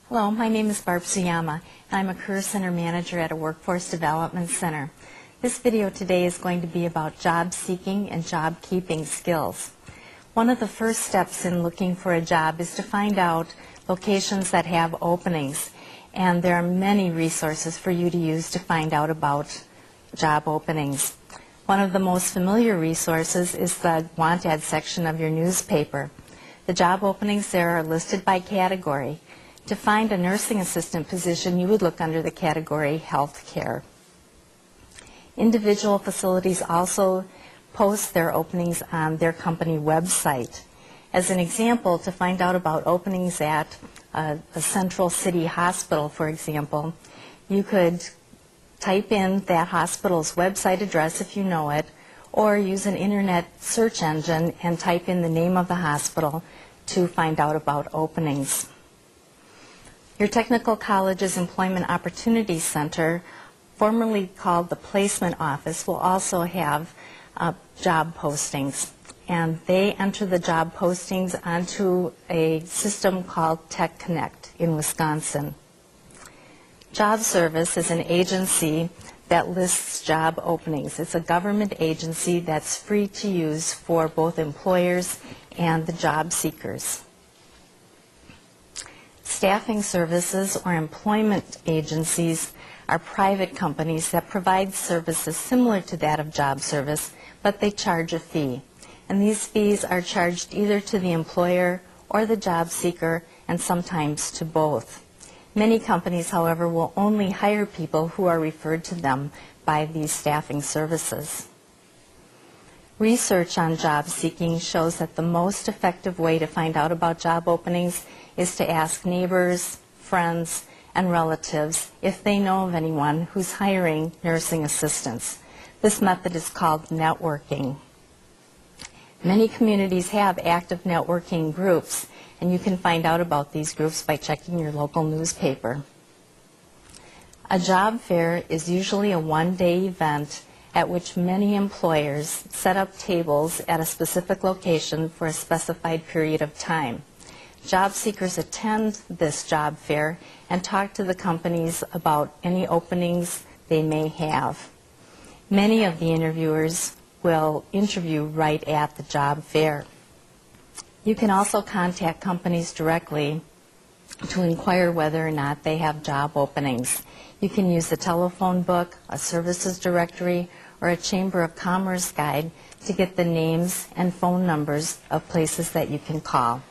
Hello, my name is Barb Suyama, and I'm a Career Center Manager at a Workforce Development Center. This video today is going to be about job seeking and job keeping skills. One of the first steps in looking for a job is to find out locations that have openings, and there are many resources for you to use to find out about job openings. One of the most familiar resources is the Want Ad section of your newspaper. The job openings there are listed by category. To find a nursing assistant position, you would look under the category Health Care. Individual facilities also post their openings on their company website. As an example, to find out about openings at a central city hospital, for example, you could type in that hospital's website address if you know it, or use an internet search engine and type in the name of the hospital to find out about openings. Your technical college's Employment Opportunity Center, formerly called the Placement Office, will also have job postings. And they enter the job postings onto a system called Tech Connect in Wisconsin. Job Service is an agency that lists job openings. It's a government agency that's free to use for both employers and the job seekers. Staffing services or employment agencies are private companies that provide services similar to that of job service, but they charge a fee. And these fees are charged either to the employer or the job seeker, and sometimes to both. Many companies, however, will only hire people who are referred to them by these staffing services. Research on job seeking shows that the most effective way to find out about job openings is to ask neighbors, friends, and relatives if they know of anyone who's hiring nursing assistants. This method is called networking. Many communities have active networking groups, and you can find out about these groups by checking your local newspaper. A job fair is usually a one-day event at which many employers set up tables at a specific location for a specified period of time. Job seekers attend this job fair and talk to the companies about any openings they may have. Many of the interviewers will interview right at the job fair. You can also contact companies directly to inquire whether or not they have job openings. You can use a telephone book, a services directory, or a Chamber of Commerce guide to get the names and phone numbers of places that you can call.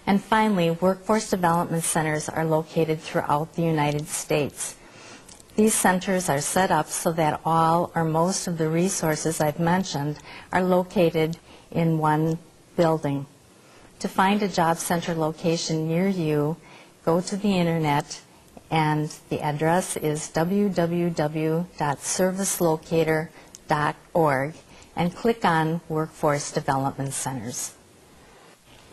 And finally, workforce development centers are located throughout the United States. These centers are set up so that all or most of the resources I've mentioned are located in one building. To find a job center location near you, go to the internet, and the address is www.servicelocator.org and click on Workforce Development Centers.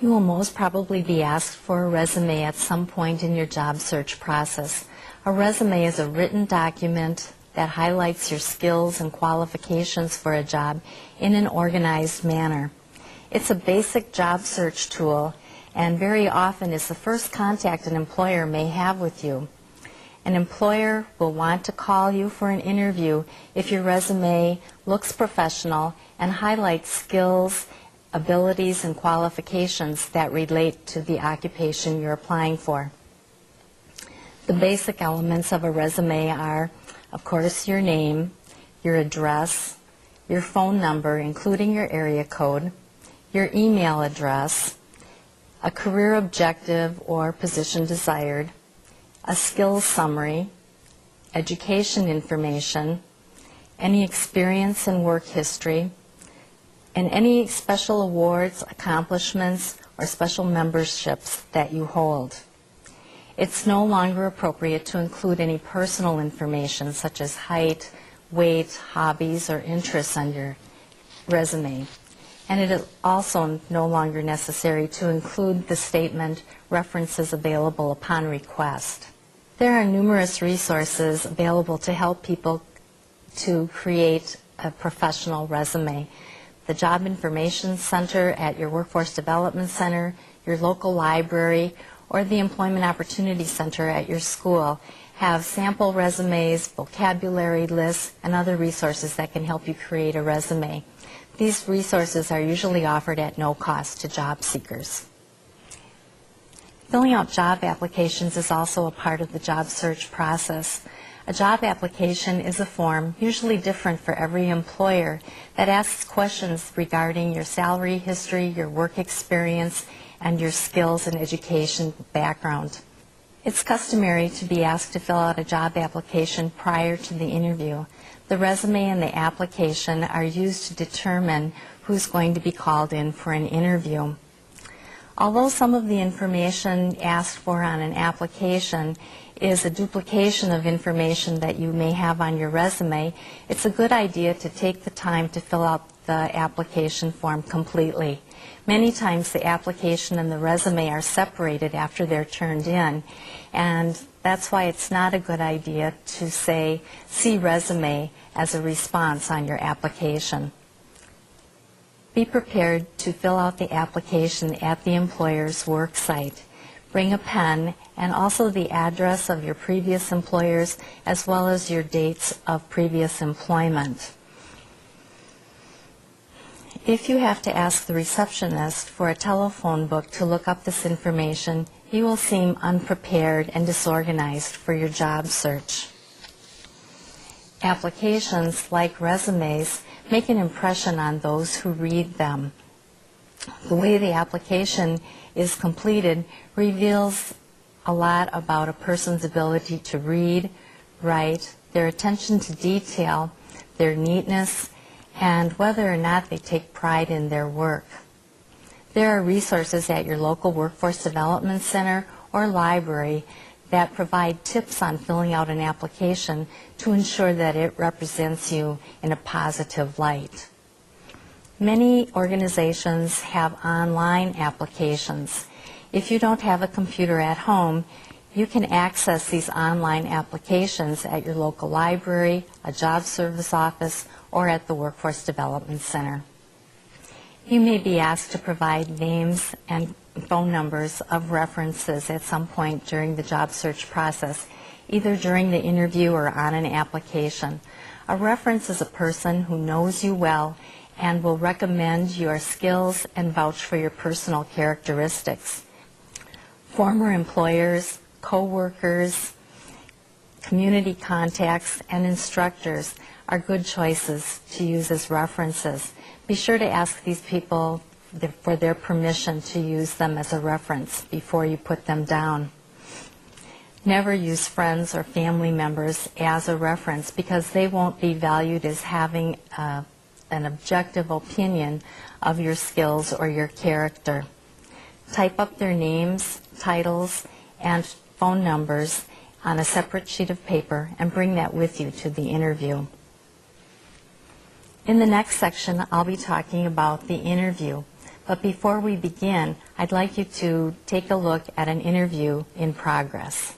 You will most probably be asked for a resume at some point in your job search process. A resume is a written document that highlights your skills and qualifications for a job in an organized manner. It's a basic job search tool and very often is the first contact an employer may have with you. An employer will want to call you for an interview if your resume looks professional and highlights skills, abilities, and qualifications that relate to the occupation you're applying for. The basic elements of a resume are, of course, your name, your address, your phone number, including your area code, your email address, a career objective or position desired, a skills summary, education information, any experience and work history, and any special awards, accomplishments, or special memberships that you hold. It's no longer appropriate to include any personal information such as height, weight, hobbies, or interests on your resume. And it is also no longer necessary to include the statement, references available upon request. There are numerous resources available to help people to create a professional resume. The Job Information Center at your Workforce Development Center, your local library, or the Employment Opportunity Center at your school have sample resumes, vocabulary lists, and other resources that can help you create a resume. These resources are usually offered at no cost to job seekers. Filling out job applications is also a part of the job search process. A job application is a form, usually different for every employer, that asks questions regarding your salary history, your work experience, and your skills and education background. It's customary to be asked to fill out a job application prior to the interview. The resume and the application are used to determine who's going to be called in for an interview. Although some of the information asked for on an application is a duplication of information that you may have on your resume, it's a good idea to take the time to fill out the application form completely. Many times the application and the resume are separated after they're turned in, and that's why it's not a good idea to say, "See resume" as a response on your application. Be prepared to fill out the application at the employer's work site. Bring a pen and also the address of your previous employers as well as your dates of previous employment. If you have to ask the receptionist for a telephone book to look up this information, you will seem unprepared and disorganized for your job search. Applications, like resumes, make an impression on those who read them. The way the application is completed reveals a lot about a person's ability to read, write, their attention to detail, their neatness, and whether or not they take pride in their work. There are resources at your local Workforce Development Center or library that provide tips on filling out an application to ensure that it represents you in a positive light. Many organizations have online applications. If you don't have a computer at home, you can access these online applications at your local library, a job service office, or at the Workforce Development Center. You may be asked to provide names and phone numbers of references at some point during the job search process, either during the interview or on an application. A reference is a person who knows you well and will recommend your skills and vouch for your personal characteristics. Former employers, co-workers, community contacts, and instructors are good choices to use as references. Be sure to ask these people for their permission to use them as a reference before you put them down. Never use friends or family members as a reference because they won't be valued as having an objective opinion of your skills or your character. Type up their names, titles, and phone numbers on a separate sheet of paper and bring that with you to the interview. In the next section, I'll be talking about the interview. But before we begin, I'd like you to take a look at an interview in progress.